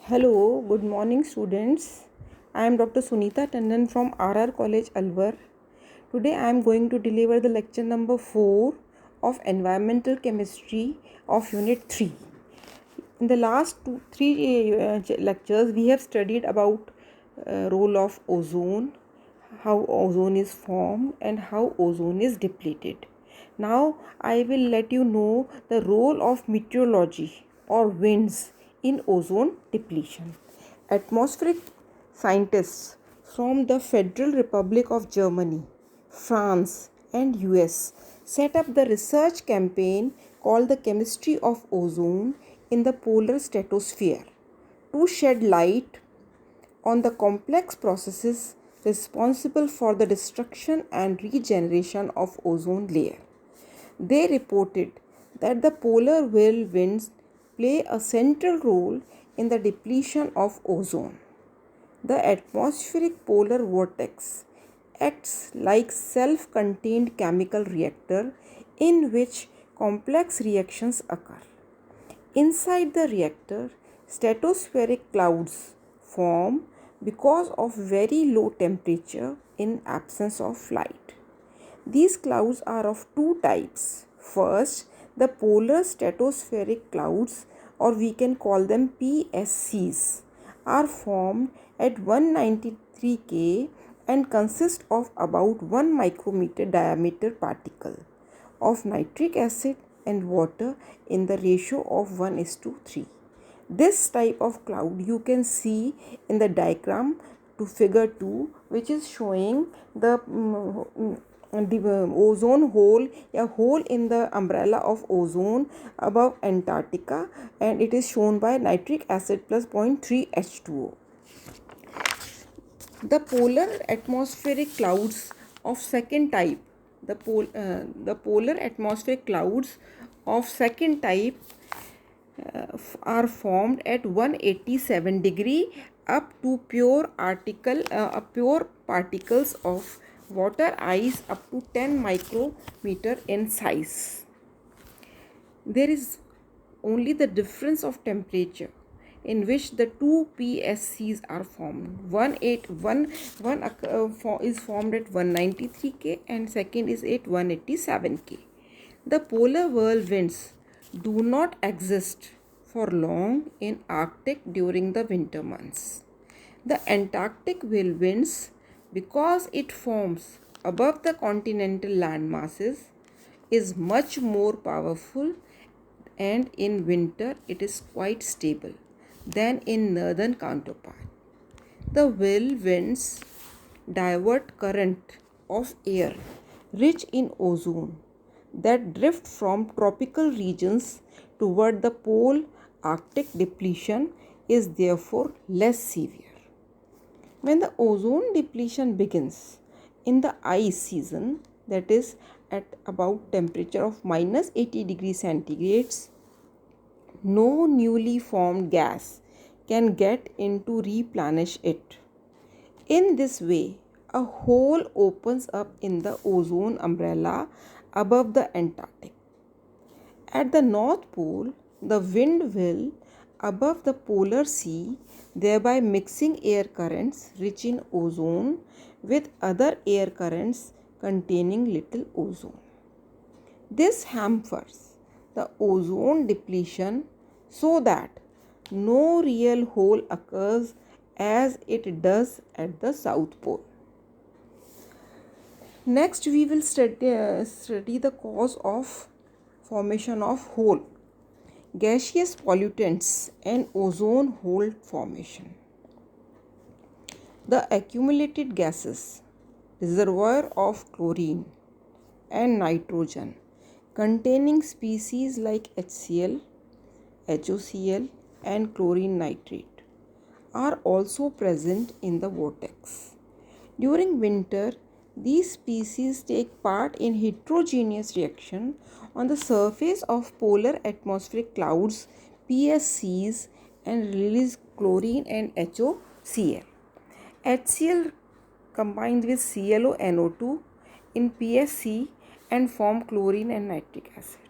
Hello, good morning students. I am Dr. Sunita Tandon from RR College Alwar. Today I am going to deliver the lecture number 4 of Environmental Chemistry of Unit 3. In the last three lectures we have studied about role of ozone, how ozone is formed and how ozone is depleted. Now I will let you know the role of meteorology or winds in ozone depletion. Atmospheric scientists from the Federal Republic of Germany, France and US set up the research campaign called the Chemistry of Ozone in the Polar Stratosphere to shed light on the complex processes responsible for the destruction and regeneration of ozone layer. They reported that the polar whirlwinds play a central role in the depletion of ozone. The atmospheric polar vortex acts like self-contained chemical reactor in which complex reactions occur. Inside the reactor, stratospheric clouds form because of very low temperature in absence of light. These clouds are of two types. First, the polar stratospheric clouds, or we can call them PSCs, are formed at 193 K and consist of about 1 micrometer diameter particle of nitric acid and water in the ratio of 1:3. This type of cloud you can see in the diagram to figure 2, which is showing the ozone hole, a hole in the umbrella of ozone above Antarctica, and it is shown by nitric acid plus 0.3 H2O. The polar atmospheric clouds of second type, the polar atmospheric clouds of second type are formed at 187 degree up to pure particles of water ice up to 10 micrometer in size. There is only the difference of temperature in which the two PSCs are formed. One is formed at 193 K and second is at 187 K. The polar whirlwinds do not exist for long in Arctic during the winter months. The Antarctic whirlwinds, because it forms above the continental land masses, is much more powerful, and in winter it is quite stable than in northern counterpart. The whirlwinds divert current of air rich in ozone that drift from tropical regions toward the pole. Arctic depletion is therefore less severe. When the ozone depletion begins in the ice season, that is at about temperature of minus 80 degrees centigrades, no newly formed gas can get in to replenish it. In this way, a hole opens up in the ozone umbrella above the Antarctic. At the North Pole, the wind will above the polar sea, thereby mixing air currents rich in ozone with other air currents containing little ozone. This hampers the ozone depletion so that no real hole occurs as it does at the South Pole. Next, we will study the cause of formation of hole, gaseous pollutants and ozone hole formation. The accumulated gases, reservoir of chlorine and nitrogen containing species like HCl, HOCl and chlorine nitrate are also present in the vortex. During winter, these species take part in heterogeneous reaction on the surface of polar atmospheric clouds PSCs and release chlorine and HOCl. HCl combines with ClO in PSC and form chlorine and nitric acid.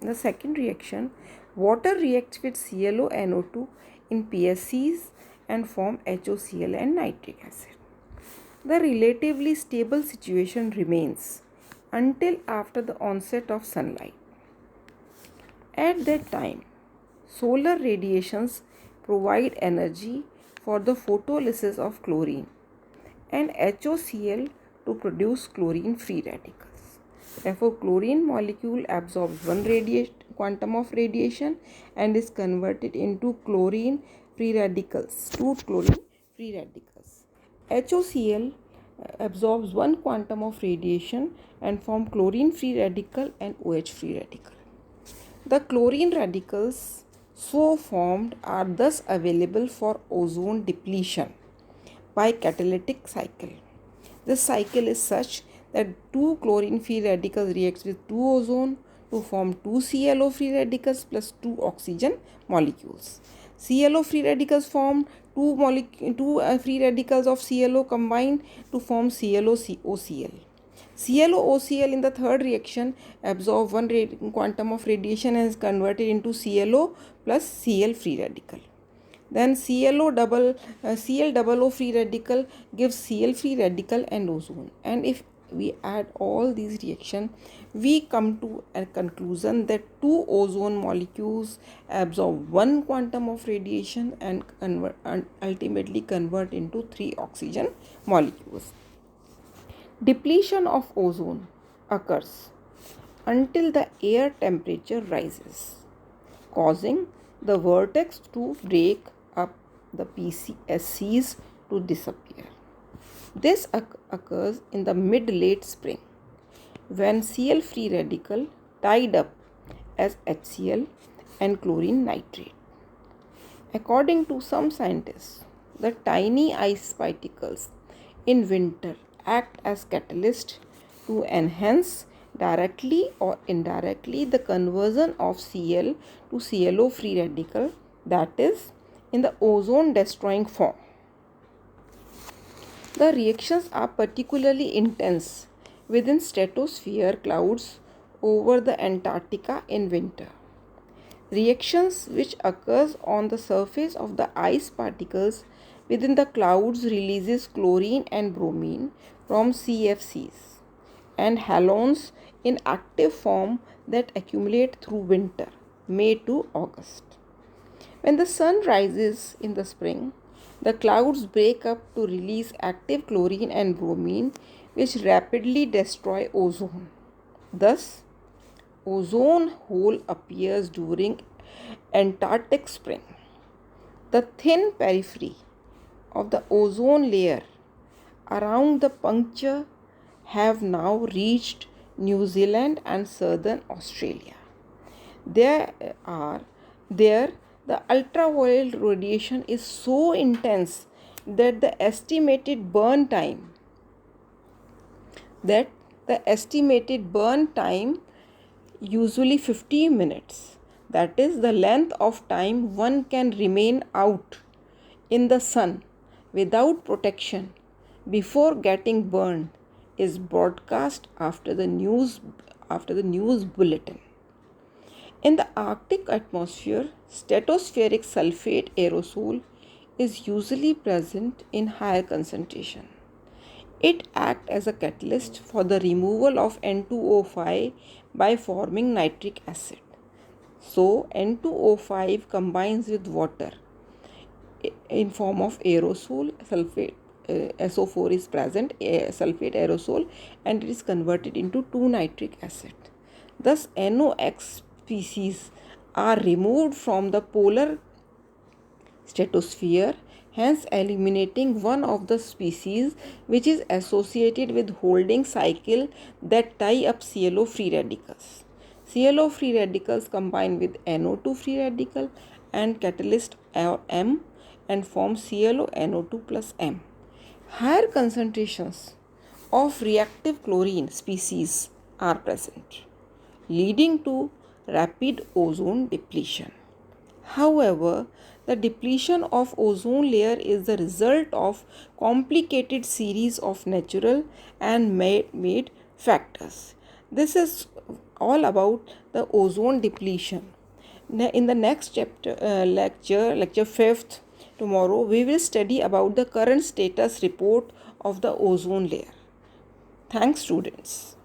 The second reaction, Water reacts with ClO-NO2 in PSCs and form HOCl and nitric acid. The relatively stable situation remains until after the onset of sunlight. At that time, solar radiations provide energy for the photolysis of chlorine and HOCl to produce chlorine free radicals. Therefore, chlorine molecule absorbs one quantum of radiation and is converted into chlorine free radicals, two chlorine free radicals. HOCl absorbs one quantum of radiation and form chlorine free radical and OH free radical. The chlorine radicals so formed are thus available for ozone depletion by catalytic cycle. This cycle is such that two chlorine free radicals reacts with two ozone to form two ClO free radicals plus two oxygen molecules. ClO free radicals form two free radicals of ClO combined to form ClO-OCl. ClO-OCl in the third reaction absorb one quantum of radiation and is converted into ClO plus Cl free radical. Then Cl free radical gives Cl free radical and ozone. And if we add all these reactions, we come to a conclusion that two ozone molecules absorb one quantum of radiation and ultimately convert into three oxygen molecules. Depletion of ozone occurs until the air temperature rises, causing the vortex to break up the PSCs to disappear. This occurs in the mid-late spring when Cl free radical tied up as HCl and chlorine nitrate. According to some scientists, the tiny ice particles in winter act as catalyst to enhance directly or indirectly the conversion of Cl to ClO free radical, that is, in the ozone destroying form. The reactions are particularly intense within stratosphere clouds over the Antarctica in winter. Reactions which occurs on the surface of the ice particles within the clouds releases chlorine and bromine from CFCs and halogens in active form that accumulate through winter, May to August. When the sun rises in the spring, the clouds break up to release active chlorine and bromine which rapidly destroy ozone. Thus, ozone hole appears during Antarctic spring. The thin periphery of the ozone layer around the puncture have now reached New Zealand and southern Australia. There the ultraviolet radiation is so intense that the estimated burn time usually 15 minutes, that is the length of time one can remain out in the sun without protection before getting burned, is broadcast after the news bulletin. In the Arctic atmosphere, stratospheric sulfate aerosol is usually present in higher concentration. It acts as a catalyst for the removal of N2O5 by forming nitric acid. So, N2O5 combines with water in form of aerosol, sulfate, SO4 is present, sulfate aerosol, and it is converted into 2-nitric acid. Thus, NOx species are removed from the polar stratosphere, hence eliminating one of the species which is associated with holding cycle that tie up ClO free radicals. ClO free radicals combine with NO2 free radical and catalyst M and form ClO-NO2 plus M. Higher concentrations of reactive chlorine species are present, leading to rapid ozone depletion. However, the depletion of ozone layer is the result of complicated series of natural and man-made factors. This is all about the ozone depletion. In the next chapter, lecture 5th, tomorrow, we will study about the current status report of the ozone layer. Thanks, students.